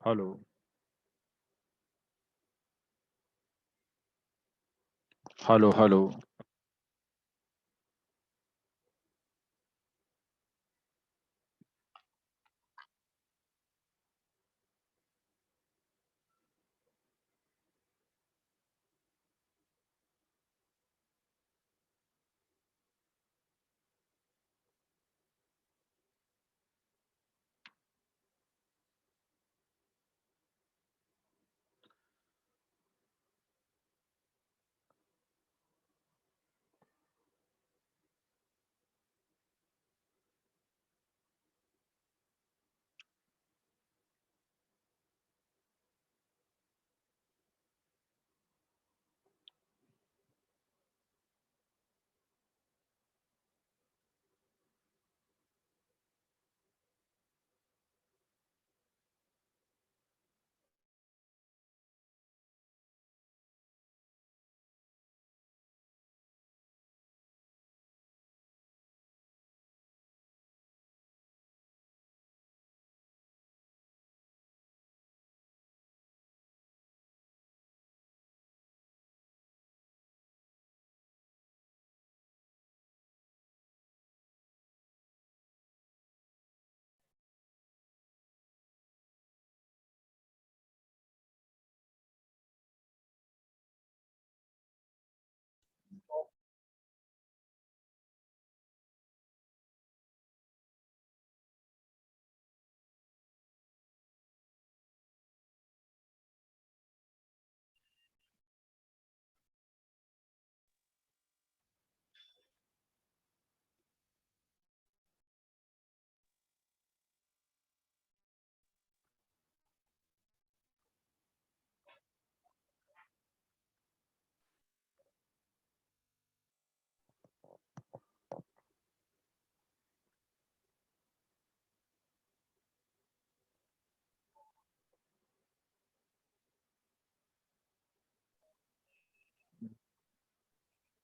Hello, hello.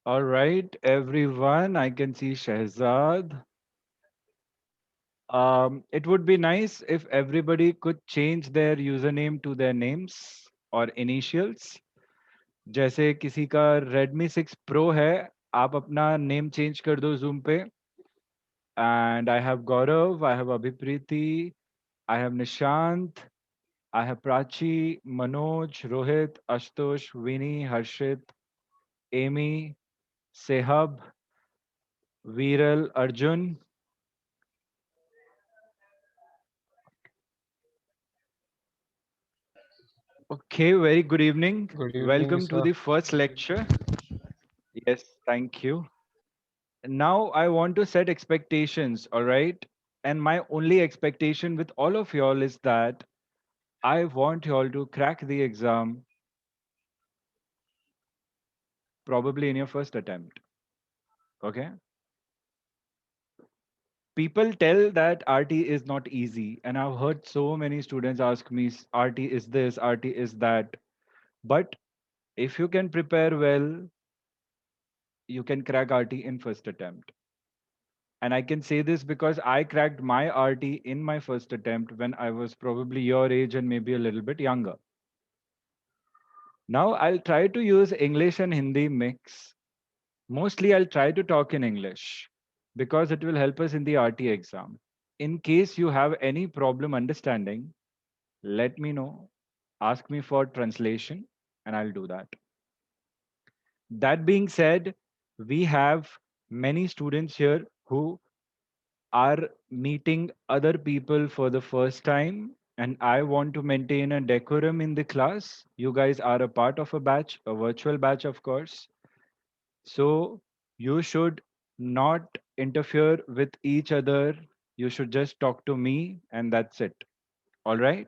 All right, everyone. I can see Shahzad. It would be nice if everybody could change their username to their names or initials. जैसे किसी का Redmi 6 Pro है, आप अपना name change कर दो Zoom पे. And I have Gaurav, I have Abhipriti, I have Nishant, I have Prachi, Manoj, Rohit, Ashtosh, Vinny, Harshit, Amy, Sehab, Viral, Arjun. Okay, very good evening. Good evening, Welcome to sir. the first lecture. Yes, thank you. Now I want to set expectations, all right? And my only expectation with all of y'all is that I want y'all to crack the exam probably in your first attempt. Okay? People tell that RT is not easy, and I've heard so many students ask me, RT is this, RT is that. But if you can prepare well, you can crack RT in first attempt. And I can say this because I cracked my RT in my first attempt when I was probably your age and maybe a little bit younger. Now I'll try to use English and Hindi mix. Mostly I'll try to talk in English because it will help us in the RT exam. In case you have any problem understanding, let me know. Ask me for translation and I'll do that. That being said, we have many students here who are meeting other people for the first time, and I want to maintain a decorum in the class. You guys are a part of a batch, a virtual batch, of course. So you should not interfere with each other. You should just talk to me, and that's it. All right.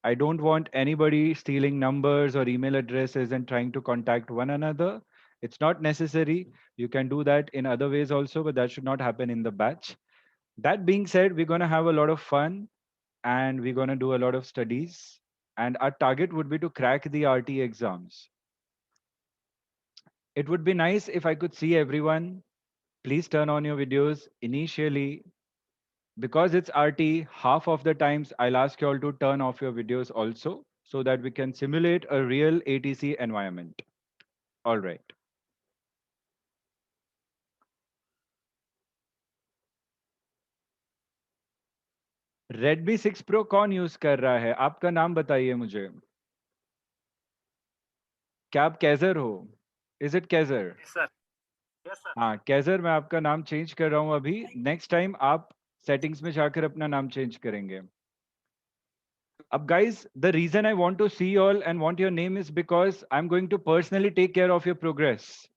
I don't want anybody stealing numbers or email addresses and trying to contact one another. It's not necessary. You can do that in other ways also, but that should not happen in the batch. That being said, we're going to have a lot of fun and we're going to do a lot of studies. And our target would be to crack the RT exams. It would be nice if I could see everyone. Please turn on your videos initially. Because it's RT, half of the times I'll ask you all to turn off your videos also so that we can simulate a real ATC environment. All right. Redmi 6 Pro कौन use कर रहा है? आपका नाम बताइए मुझे. क्या आप कैजर हो? Is it Kaiser? Yes, sir. Yes, sir. हाँ, कैजर, मैं आपका नाम चेंज कर रहा हूँ अभी. नेक्स्ट टाइम आप सेटिंग्स में जाकर अपना नाम चेंज करेंगे. अब guys, the reason I want to see you all and want your name is because I'm going to personally take care of your progress.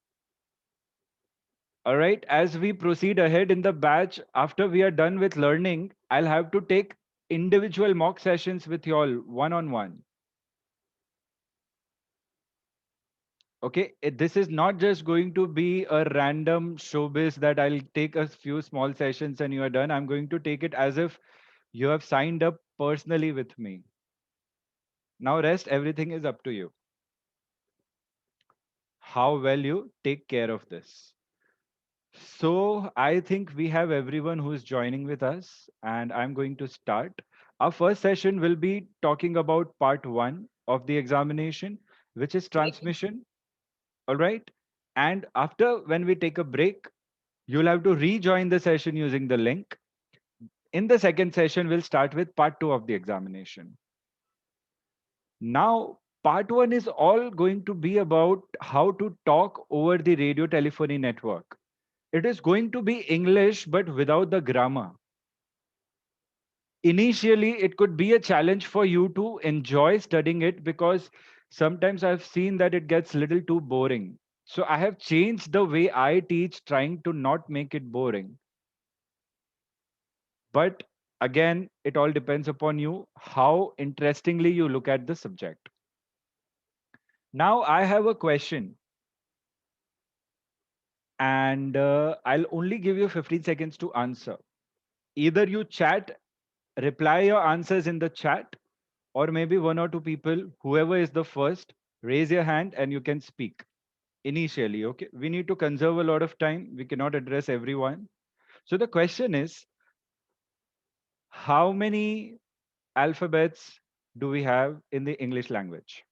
All right, as we proceed ahead in the batch, after we are done with learning, I'll have to take individual mock sessions with you all one on one. Okay, this is not just going to be a random showbiz that I'll take a few small sessions and you are done. I'm going to take it as if you have signed up personally with me. Now, rest, everything is up to you. How well you take care of this. So, I think we have everyone who is joining with us, and I'm going to start. Our first session will be talking about part one of the examination, which is transmission. All right. And after, when we take a break, you'll have to rejoin the session using the link. In the second session, we'll start with part two of the examination. Now, part one is all going to be about how to talk over the radio telephony network. It is going to be English, but without the grammar. Initially, it could be a challenge for you to enjoy studying it because sometimes I've seen that it gets a little too boring. So I have changed the way I teach, trying to not make it boring. But again, it all depends upon you, how interestingly you look at the subject. Now, I have a question, and I'll only give you 15 seconds to answer. Either you chat, reply your answers in the chat, or maybe one or two people, whoever is the first, raise your hand and you can speak initially. Okay, we need to conserve a lot of time. We cannot address everyone. So the question is, how many alphabets do we have in the English language?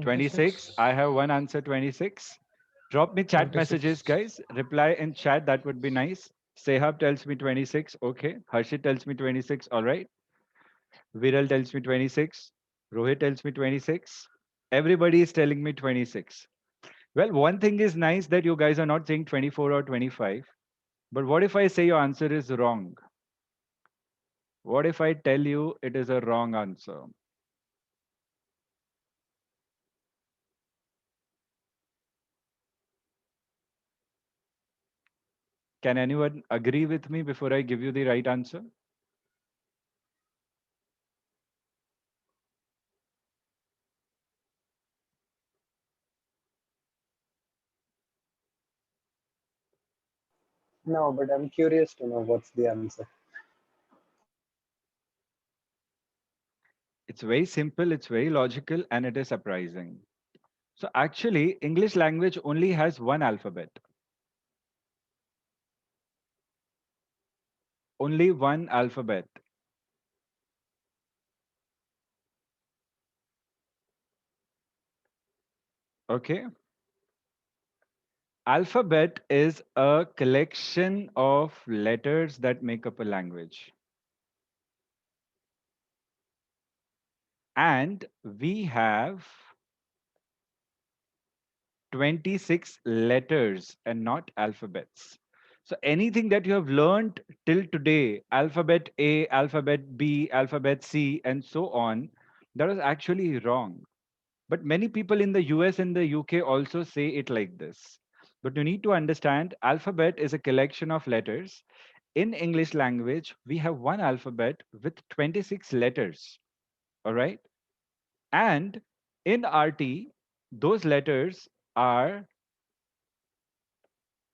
26. 26. I have one answer, 26. Drop me chat messages, 26. guys. Reply in chat. That would be nice. Sehab tells me 26. Okay. Harshit tells me 26. All right. Viral tells me 26. Rohit tells me 26. Everybody is telling me 26. Well, one thing is nice that you guys are not saying 24 or 25. But what if I say your answer is wrong? What if I tell you it is a wrong answer? Can anyone agree with me before I give you the right answer? No, but I'm curious to know what's the answer. It's very simple, it's very logical, and it is surprising. So actually, English language only has one alphabet. Only one alphabet. Okay. Alphabet is a collection of letters that make up a language. And we have 26 letters and not alphabets. So anything that you have learned till today, alphabet A, alphabet B, alphabet C, and so on, that is actually wrong. But many people in the US and the UK also say it like this. But you need to understand alphabet is a collection of letters. In English language, we have one alphabet with 26 letters. All right. And in RT, those letters are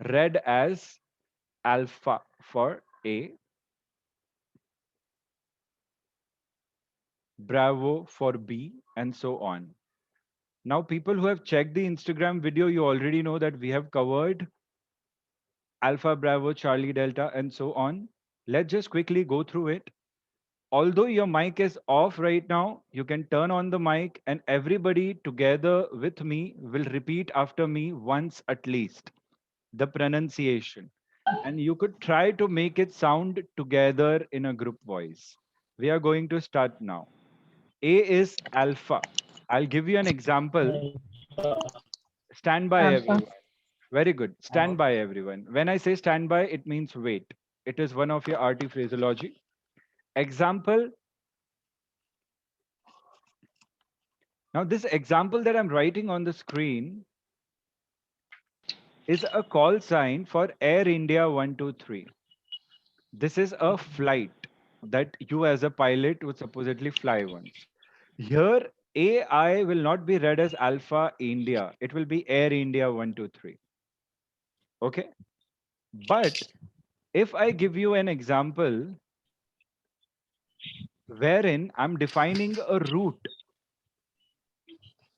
read as alpha for A, Bravo for B, and so on. Now, people who have checked the Instagram video, you already know that we have covered Alpha, Bravo, Charlie, Delta, and so on. Let's just quickly go through it. Although your mic is off right now, you can turn on the mic and everybody together with me will repeat after me once at least the pronunciation. And you could try to make it sound together in a group voice. We are going to start now. A is alpha. I'll give you an example. Stand by Alpha. everyone. Very good. Stand by everyone. When I say stand by, it means wait. It is one of your RT phraseology. Example. Now, this example that I'm writing on the screen is a call sign for Air India 123. This is a flight that you as a pilot would supposedly fly once. Here, AI will not be read as Alpha India. It will be Air India 123. Okay. But if I give you an example wherein I'm defining a route,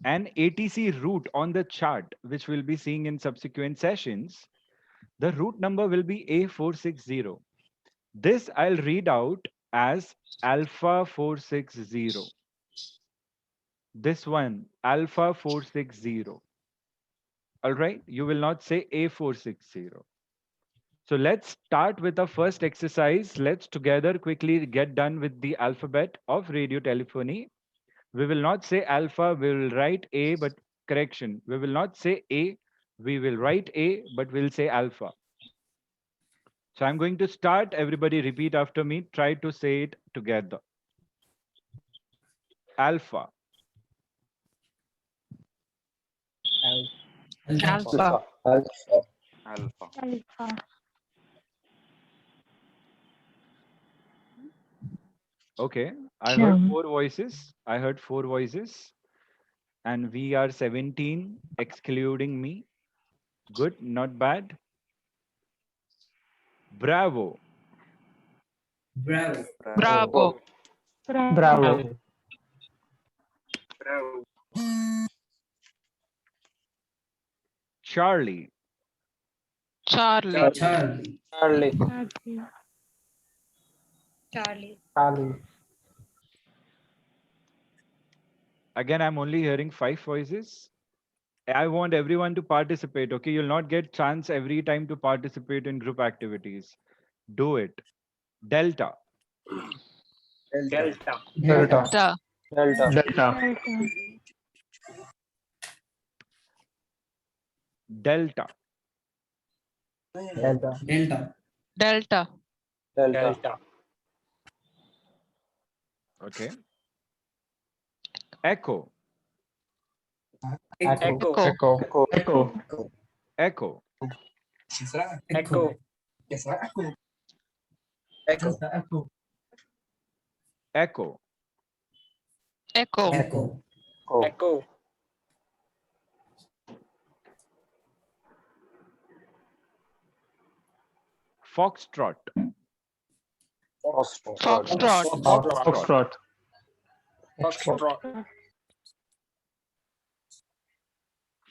an ATC route on the chart, which we'll be seeing in subsequent sessions, the route number will be A460. This I'll read out as Alpha 460. This one, Alpha 460. All right, you will not say A460. So let's start with the first exercise. Let's together quickly get done with the alphabet of radio telephony. We will not say alpha, we will write A, but correction. We will not say A, we will write A, but we'll say alpha. So I'm going to start. Everybody repeat after me. Try to say it together. Alpha. Alpha. Alpha. Alpha. Okay. I heard four voices. I heard four voices. And we are 17, excluding me. Good, not bad. Bravo. Bravo. Bravo. Bravo. Charlie. Charlie. Charlie. Charlie. Charlie. Charlie. Again, I'm only hearing five voices. I want everyone to participate. Okay, you'll not get chance every time to participate in group activities. Do it. Delta. Delta. Delta. Delta. Delta. Delta. Delta. Delta. Delta. Delta. Okay. Echo. Echo. Echo. Echo. Echo. Echo. Echo. Echo. Echo. Echo. Foxtrot. Foxtrot. Foxtrot.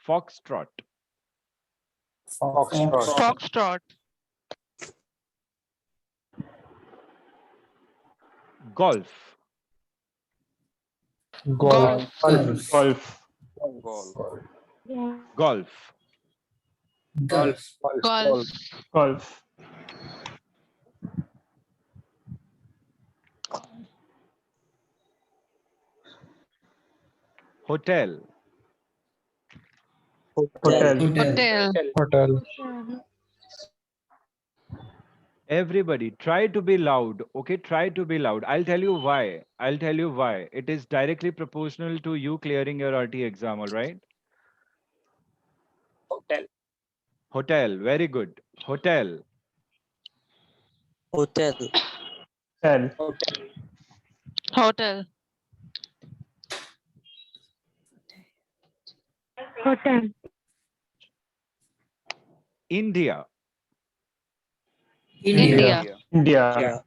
Foxtrot. Foxtrot. Golf. Golf. Golf. Golf. Golf. Golf. Hotel. Hotel. Everybody, try to be loud. Okay, try to be loud. I'll tell you why. It is directly proportional to you clearing your RT exam, all right? Hotel. Very good. Hotel. Hotel. Hotel. India. India. India.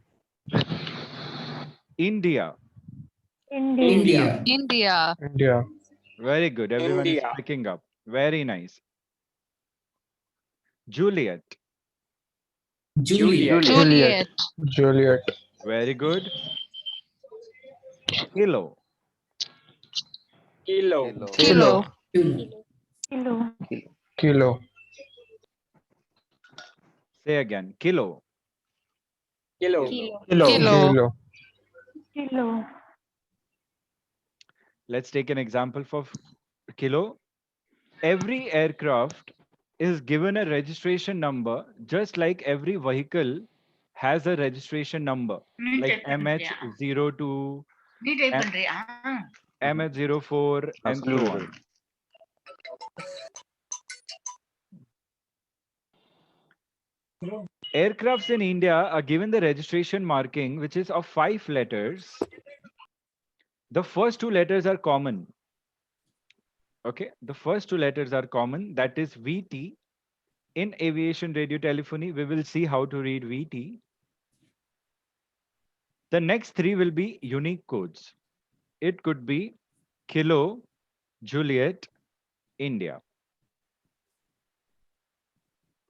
India. India. India. Very good. Everyone is picking up. Very nice. Juliet. Juliet. Juliet. Juliet. Very good. Kilo. Kilo. Kilo. Kilo. Kilo. Say again. Kilo. Kilo. Kilo. Kilo. Kilo. Let's take an example for kilo. Every aircraft is given a registration number, just like every vehicle has a registration number, like MH02, MH04, and so Absolutely. on. Aircrafts in India are given the registration marking, which is of 5 letters. The first 2 letters are common. Okay, the first 2 letters are common. That is VT. In aviation radio telephony, we will see how to read VT. The next 3 will be unique codes. It could be Kilo, Juliet, India.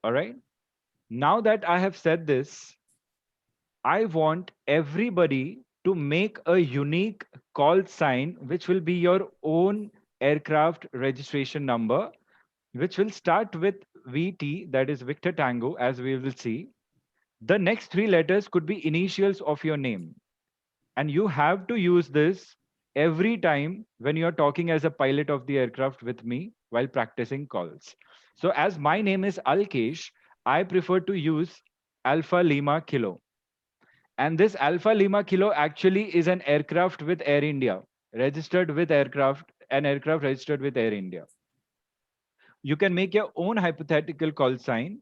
All right. Now that I have said this, I want everybody to make a unique call sign, which will be your own aircraft registration number, which will start with VT, that is Victor Tango, as we will see. The next 3 letters could be initials of your name. And you have to use this every time when you're talking as a pilot of the aircraft with me while practicing calls. So as my name is Alkesh, I prefer to use Alpha Lima Kilo. And this Alpha Lima Kilo actually is an aircraft with Air India, registered with an aircraft registered with Air India. You can make your own hypothetical call sign.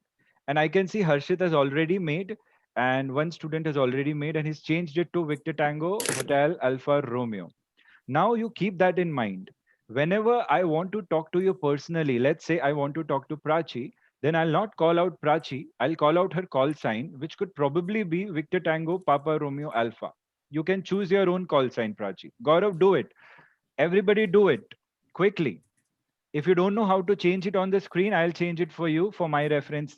And I can see Harshit has already made, and one student has already made, and he's changed it to Victor Tango Hotel Alpha Romeo. Now you keep that in mind. Whenever I want to talk to you personally, let's say I want to talk to Prachi, then I'll not call out Prachi. I'll call out her call sign, which could probably be Victor Tango Papa Romeo Alpha. You can choose your own call sign, Prachi. Gaurav, do it. Everybody do it quickly. If you don't know how to change it on the screen, I'll change it for you for my reference.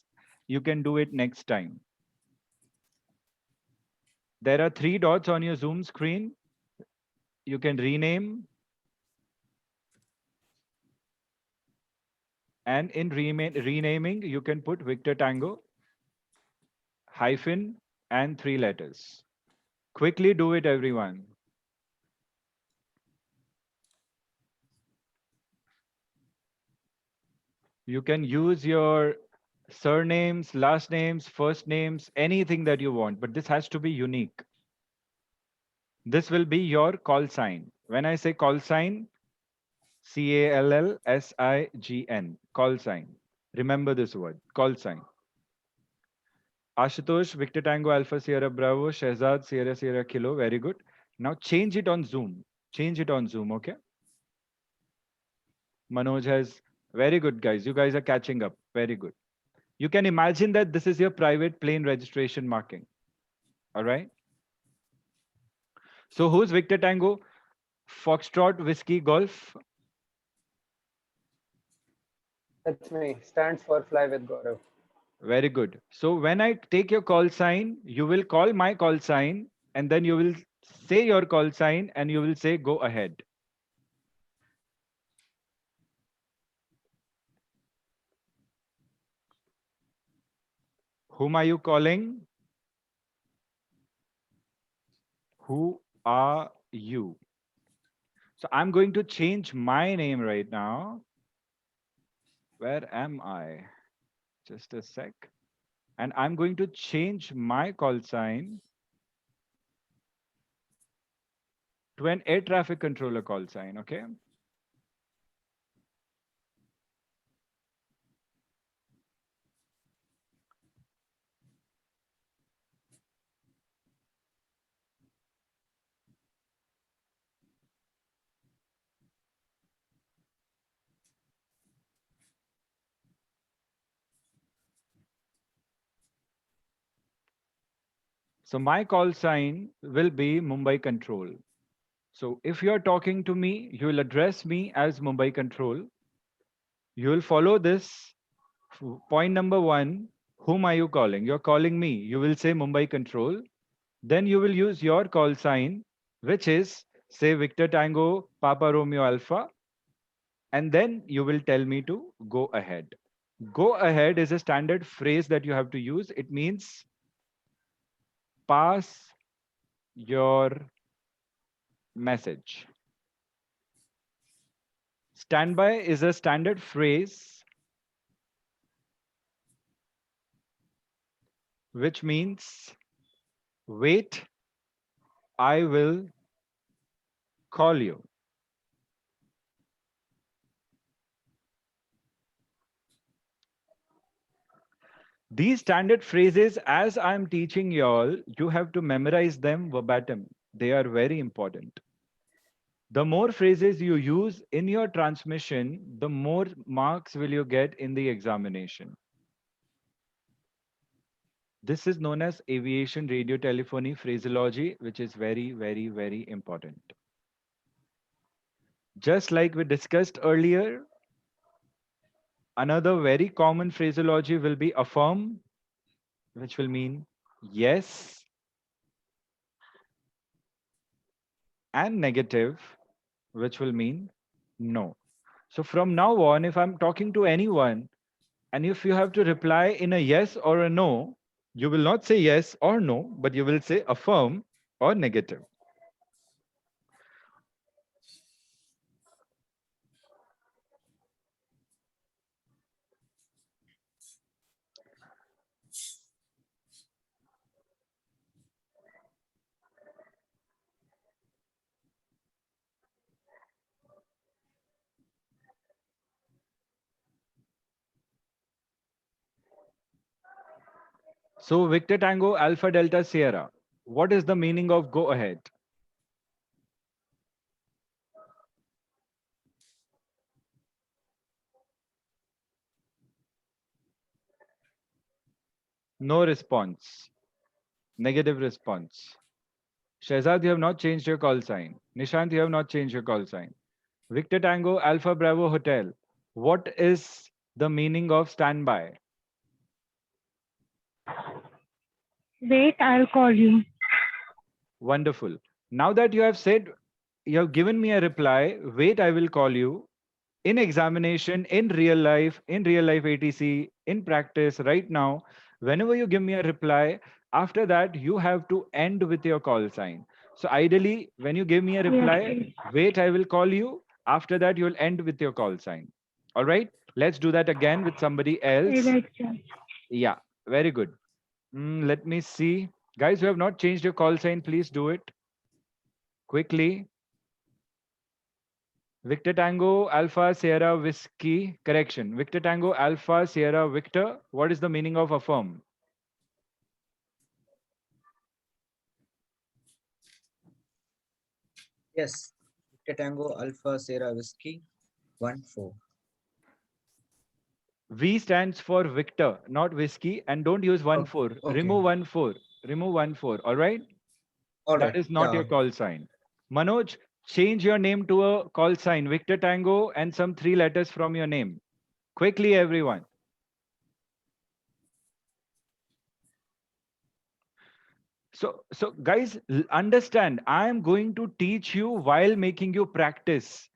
You can do it next time. There are 3 dots on your Zoom screen. You can rename. And in renaming, you can put Victor Tango, hyphen, and 3 letters. Quickly do it, everyone. You can use your surnames, last names, first names, anything that you want, but this has to be unique. This will be your call sign. When I say call sign, CALLSIGN, call sign. Remember this word, call sign. Ashutosh, Victor Tango Alpha Sierra Bravo, Shehzad Sierra Sierra Kilo, very good. Now change it on Zoom. Change it on Zoom, okay? Manoj has, very good guys. You guys are catching up, very good. You can imagine that this is your private plane registration marking, all right? So who's Victor Tango? Foxtrot Whiskey Golf. That's me. Stands for Fly with Gaurav. Very good. So when I take your call sign, you will call my call sign, and then you will say your call sign and you will say, go ahead. Whom are you calling? Who are you? So I'm going to change my name right now. Where am I? Just a sec. And I'm going to change my call sign to an air traffic controller call sign, okay? So my call sign will be Mumbai Control. So if you're talking to me, you will address me as Mumbai Control. You will follow this. Point number 1, Whom are you calling? You're calling me. You will say Mumbai Control. Then you will use your call sign, which is say Victor Tango, Papa Romeo Alpha. And then you will tell me to go ahead. Go ahead is a standard phrase that you have to use. It means pass your message. Standby is a standard phrase which means wait, I will call you. These standard phrases, as I'm teaching y'all, you have to memorize them verbatim. They are very important. The more phrases you use in your transmission, the more marks will you get in the examination. This is known as aviation radio telephony phraseology, which is very, very, very important. Just like we discussed earlier, another very common phraseology will be affirm, which will mean yes, and negative, which will mean no. So from now on, if I'm talking to anyone, and if you have to reply in a yes or a no, you will not say yes or no, but you will say affirm or negative. So Victor Tango Alpha Delta Sierra, what is the meaning of go ahead? No response. Negative response. Shehzad, you have not changed your call sign. Nishant, you have not changed your call sign. Victor Tango Alpha Bravo Hotel. What is the meaning of standby? Wait, I'll call you. Wonderful. Now that you have said, you have given me a reply, wait, I will call you. In examination, in real life ATC, in practice, right now, whenever you give me a reply, after that, you have to end with your call sign. So ideally, when you give me a Yes, reply, please. wait, I will call you. After that, you'll end with your call sign. All right. Let's do that again with somebody else. Right, sir. Yeah, very good. Let me see. Guys who have not changed your call sign, please do it quickly. Victor Tango Alpha Sierra Whiskey. Correction. Victor Tango Alpha Sierra Victor. What is the meaning of affirm? Yes. Victor Tango Alpha Sierra Whiskey 1-4. V stands for Victor, not whiskey, and don't use 1-4. Okay. Remove 1-4. Remove 1-4. All right. All That right. is not your call sign. Manoj, change your name to a call sign. Victor Tango and some 3 letters from your name. Quickly, everyone. So guys, understand, I am going to teach you while making you practice.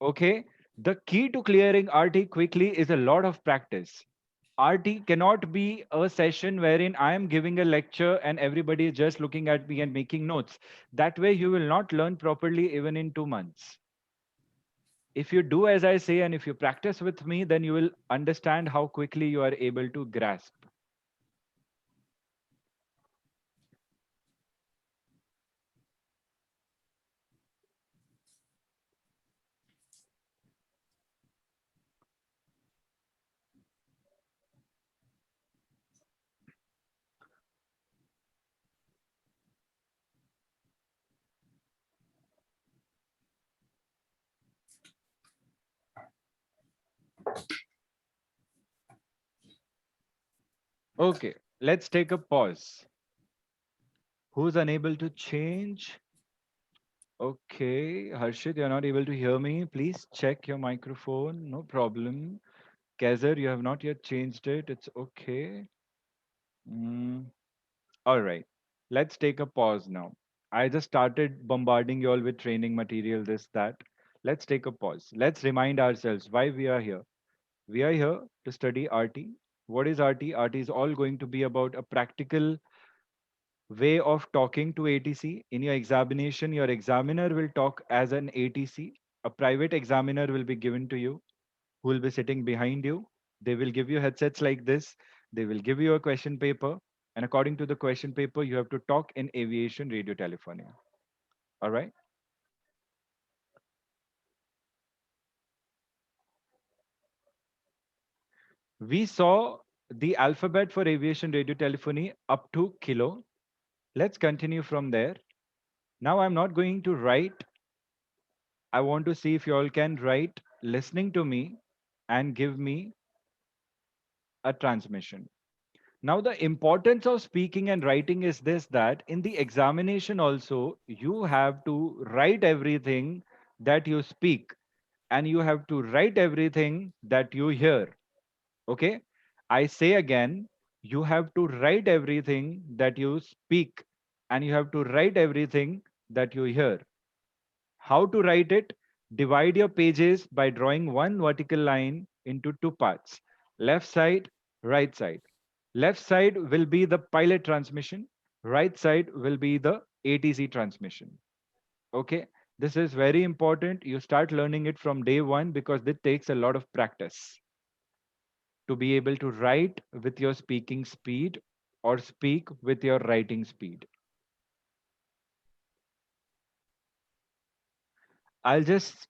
Okay. The key to clearing RT quickly is a lot of practice. RT cannot be a session wherein I am giving a lecture and everybody is just looking at me and making notes. That way, you will not learn properly even in 2 months. If you do as I say and if you practice with me, then you will understand how quickly you are able to grasp. Okay, let's take a pause. Who's unable to change? Okay, Harshit, you're not able to hear me. Please check your microphone. No problem. Kaiser, you have not yet changed it. It's okay. Mm, all right. Let's take a pause now. I just started bombarding you all with training material, this, that. Let's take a pause. Let's remind ourselves why we are here. We are here to study RT. What is RT? RT is all going to be about a practical way of talking to ATC. In your examination, your examiner will talk as an ATC. A private examiner will be given to you who will be sitting behind you. They will give you headsets like this. They will give you a question paper. And according to the question paper, you have to talk in aviation radio telephony. All right. We saw the alphabet for aviation radio telephony up to kilo. Let's continue from there. Now I'm not going to write. I want to see if you all can write listening to me and give me a transmission. Now, the importance of speaking and writing is this, that in the examination also, you have to write everything that you speak and you have to write everything that you hear. Okay. I say again, you have to write everything that you speak and you have to write everything that you hear. How to write it? Divide your pages by drawing one vertical line into two parts, left side, right side. Left side will be the pilot transmission, right side will be the ATC transmission. Okay, this is very important. You start learning it from day one because it takes a lot of practice to be able to write with your speaking speed or speak with your writing speed. I'll just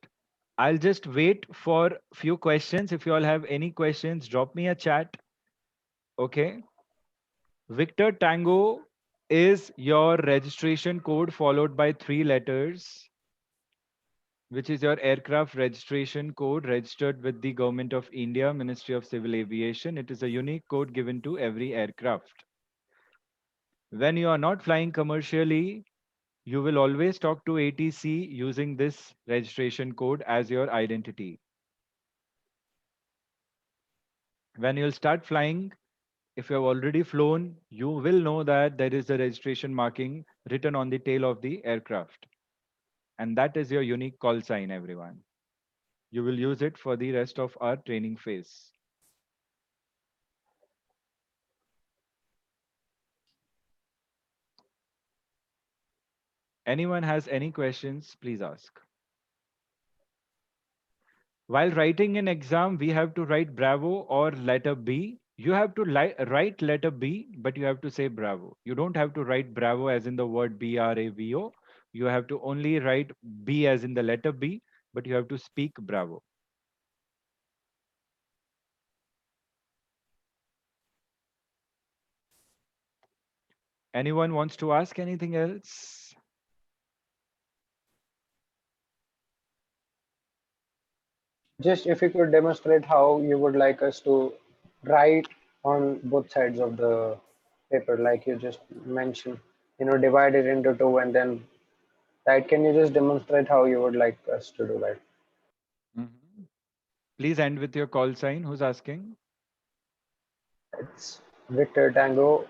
I'll just wait for few questions. If you all have any questions, drop me a chat. Okay. Victor Tango is your registration code followed by three letters, which is your aircraft registration code registered with the Government of India, Ministry of Civil Aviation. It is a unique code given to every aircraft. When you are not flying commercially, you will always talk to ATC using this registration code as your identity. When you'll start flying, if you have already flown, you will know that there is a registration marking written on the tail of the aircraft. And that is your unique call sign, everyone. You will use it for the rest of our training phase. Anyone has any questions, please ask. While writing an exam, we have to write bravo or letter B. You have to write letter B, but you have to say bravo. You don't have to write bravo as in the word BRAVO. You have to only write B as in the letter B, but you have to speak bravo. Anyone wants to ask anything else? Just if you could demonstrate how you would like us to write on both sides of the paper, like you just mentioned, divide it into two and then write. Can you just demonstrate how you would like us to do that? Mhm. Please end with your call sign. Who's asking? It's Victor Tango,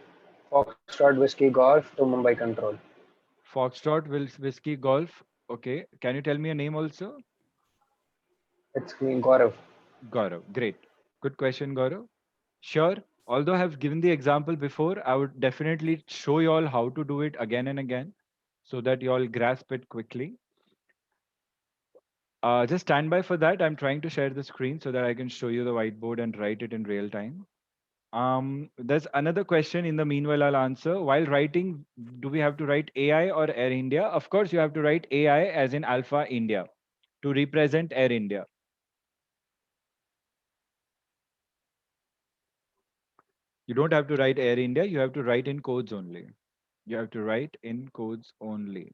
Foxtrot Whiskey Golf to Mumbai Control. Foxtrot Whiskey Golf. Okay. Can you tell me a name also? It's me, Gaurav. Gaurav. Great. Good question, Gaurav. Sure. Although I have given the example before, I would definitely show you all how to do it again and again so that you all grasp it quickly. Just stand by for that. I'm trying to share the screen so that I can show you the whiteboard and write it in real time. There's another question in the meanwhile I'll answer. While writing, do we have to write AI or Air India? Of course, you have to write AI as in Alpha India to represent Air India. You don't have to write Air India. You have to write in codes only. You have to write in codes only.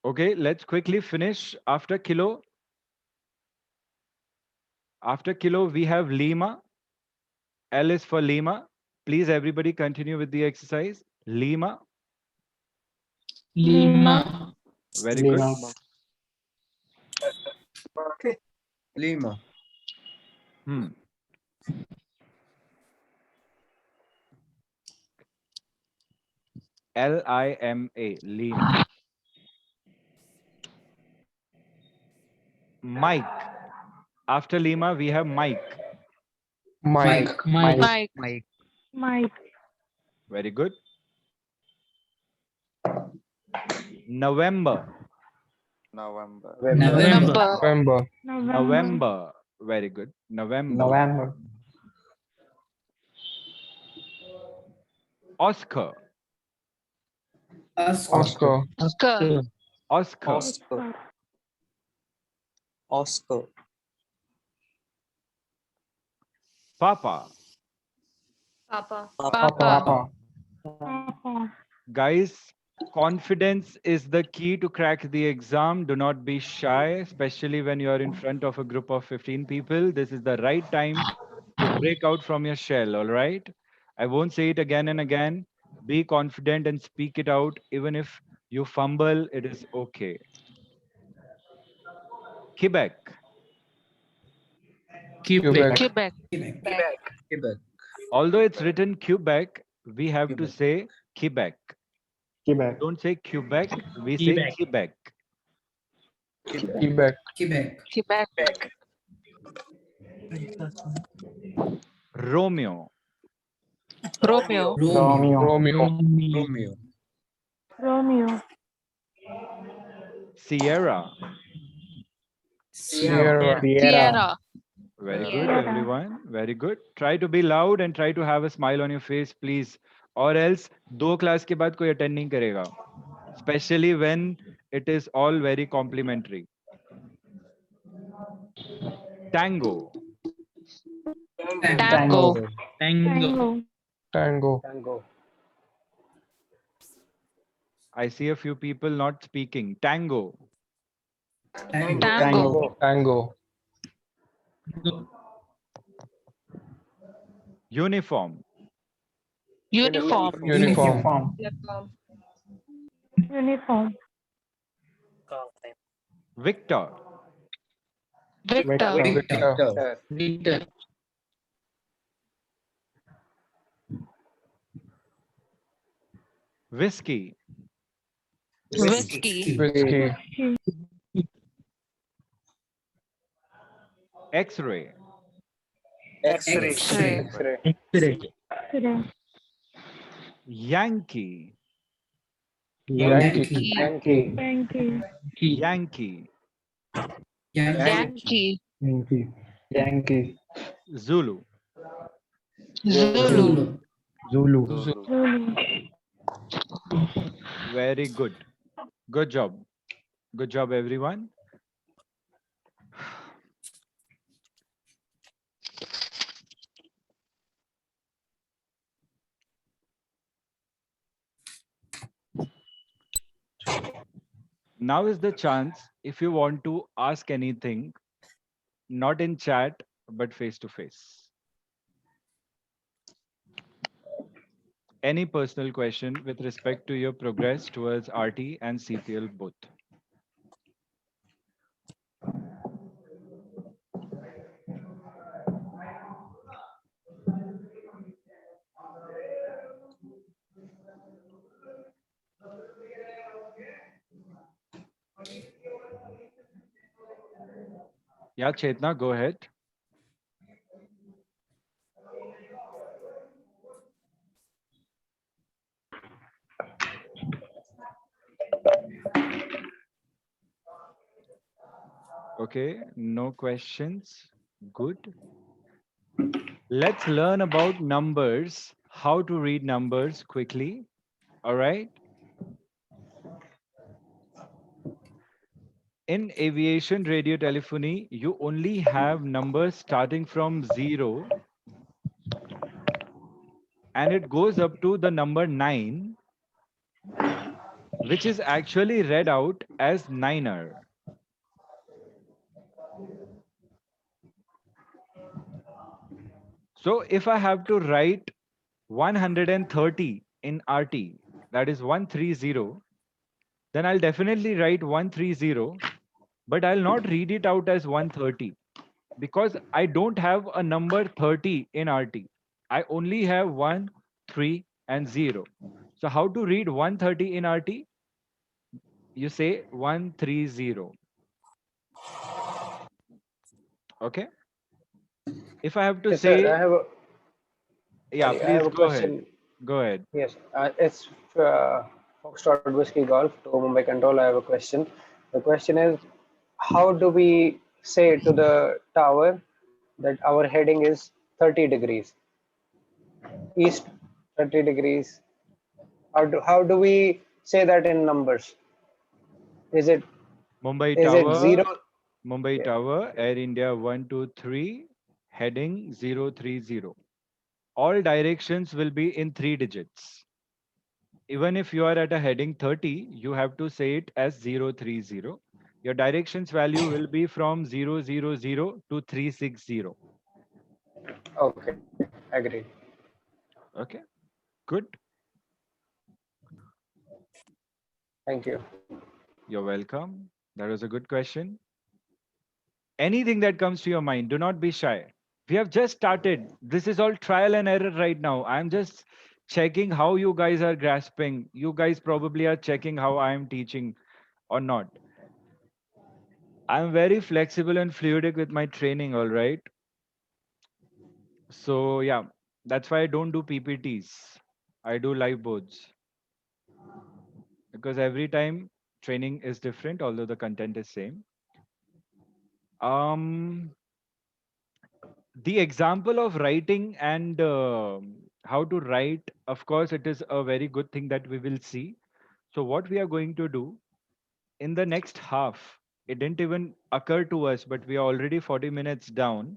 Okay, let's quickly finish. After kilo, we have Lima. L is for Lima. Please, everybody, continue with the exercise. Lima. Lima. Very good. Lima. Lima. Hmm. Lima. Lima. Mike. After Lima, we have Mike. Mike. Mike. Mike. Mike. Very good. November. November. November. November. Very good. November. November. Oscar. Oscar. Oscar. Oscar. Oscar. Oscar. Papa. Papa. Papa. Papa. Guys, confidence is the key to crack the exam. Do not be shy, especially when you are in front of a group of 15 people. This is the right time to break out from your shell, all right? I won't say it again and again. Be confident and speak it out. Even if you fumble, it is okay. Quebec. Quebec. Quebec. Quebec. Although it's written Quebec, we have to Quebec. say Quebec. Quebec. Don't say Quebec, we say Quebec. Quebec. Quebec. Romeo. Romeo. Romeo. Romeo. Romeo. Sierra. Sierra. Sierra. Very good, Sierra. everyone. Very good. Try to be loud and try to have a smile on your face, please. Or else, 2 class के बाद कोई attend नहीं करेगा. Especially when it is all very complimentary. Tango. Tango. Tango. Tango. Tango. I see a few people not speaking. Tango. Tango. Tango. Uniform. Uniform. Uniform. Uniform. Victor. Victor. Victor. Whiskey. Whiskey. Whiskey. X-ray. X-ray. X-ray. X-ray. Yankee. Yankee. Yankee. Yankee. Yankee. Yankee. Yankee. Zulu. Zulu. Zulu. Very good. Good job. Good job, everyone. Now is the chance if you want to ask anything, not in chat, but face to face. Any personal question with respect to your progress towards RT and CPL both. Yeah, Chetna, go ahead. Okay, no questions. Good. Let's learn about numbers, how to read numbers quickly. All right. In aviation radio telephony, you only have numbers starting from 0 and it goes up to the number 9, which is actually read out as niner. So if I have to write 130 in RT, that is 130, then I'll definitely write 130, but I'll not read it out as 130 because I don't have a number 30 in RT. I only have 1, 3, and 0. So how to read 130 in RT? You say 130. Okay. If I have to Yes, sir. say, I have a, yeah, sorry, I please have a go ahead. question. Go ahead. Yes, it's Foxtrot Whiskey Golf to Mumbai Control. I have a question. The question is, how do we say to the tower that our heading is 30 degrees east, 30 degrees? How do we say that in numbers? Is it Mumbai is it Tower, 0? Mumbai Yeah. Tower, Air India 123, heading 030. All directions will be in 3 digits. Even if you are at a heading 30, you have to say it as 030. Your directions value will be from 000 to 360. Okay, agreed. Okay, good. Thank you. You're welcome. That was a good question. Anything that comes to your mind, do not be shy. We have just started. This is all trial and error right now. I'm just checking how you guys are grasping. You guys probably are checking how I am teaching or not. I'm very flexible and fluidic with my training, all right? So, yeah, that's why I don't do PPTs. I do live boards because every time training is different, although the content is same. Um, the example of writing and how to write, of course, it is a very good thing that we will see. So, what we are going to do in the next half, it didn't even occur to us, but we are already 40 minutes down.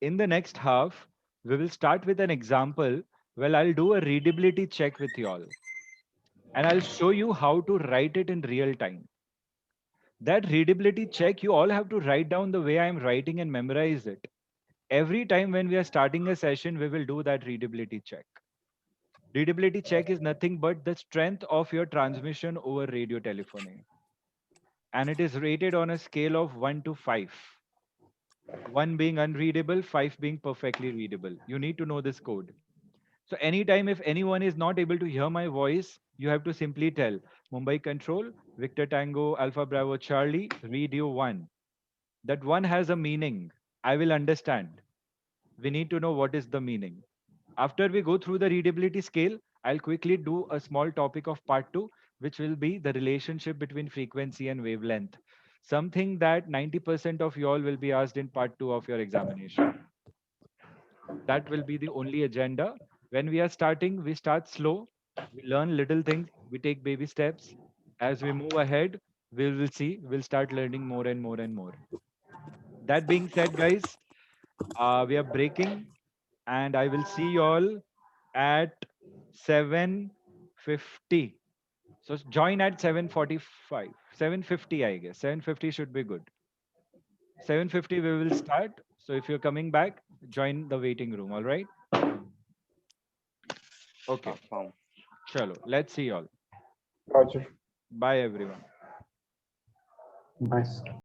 In the next half, we will start with an example. Well, I'll do a readability check with you all, and I'll show you how to write it in real time. That readability check, you all have to write down the way I'm writing and memorize it. Every time when we are starting a session, we will do that readability check. Readability check is nothing but the strength of your transmission over radio telephony. And it is rated on a scale of 1 to 5. 1 being unreadable, 5 being perfectly readable. You need to know this code. So anytime if anyone is not able to hear my voice, you have to simply tell Mumbai Control, Victor Tango, Alpha Bravo Charlie, read you 1. That 1 has a meaning. I will understand. We need to know what is the meaning. After we go through the readability scale, I'll quickly do a small topic of part 2, which will be the relationship between frequency and wavelength. Something that 90% of you all will be asked in part 2 of your examination. That will be the only agenda. When we are starting, we start slow. We learn little things. We take baby steps. As we move ahead, we will see, we'll start learning more and more and more. That being said, guys, we are breaking and I will see you all at 7:50. So join at 7:45. 7:50, I guess. 7:50 should be good. 7:50 we will start. So if you're coming back, join the waiting room, all right? Okay. Chalo, let's see you all. Roger. Bye everyone. Bye.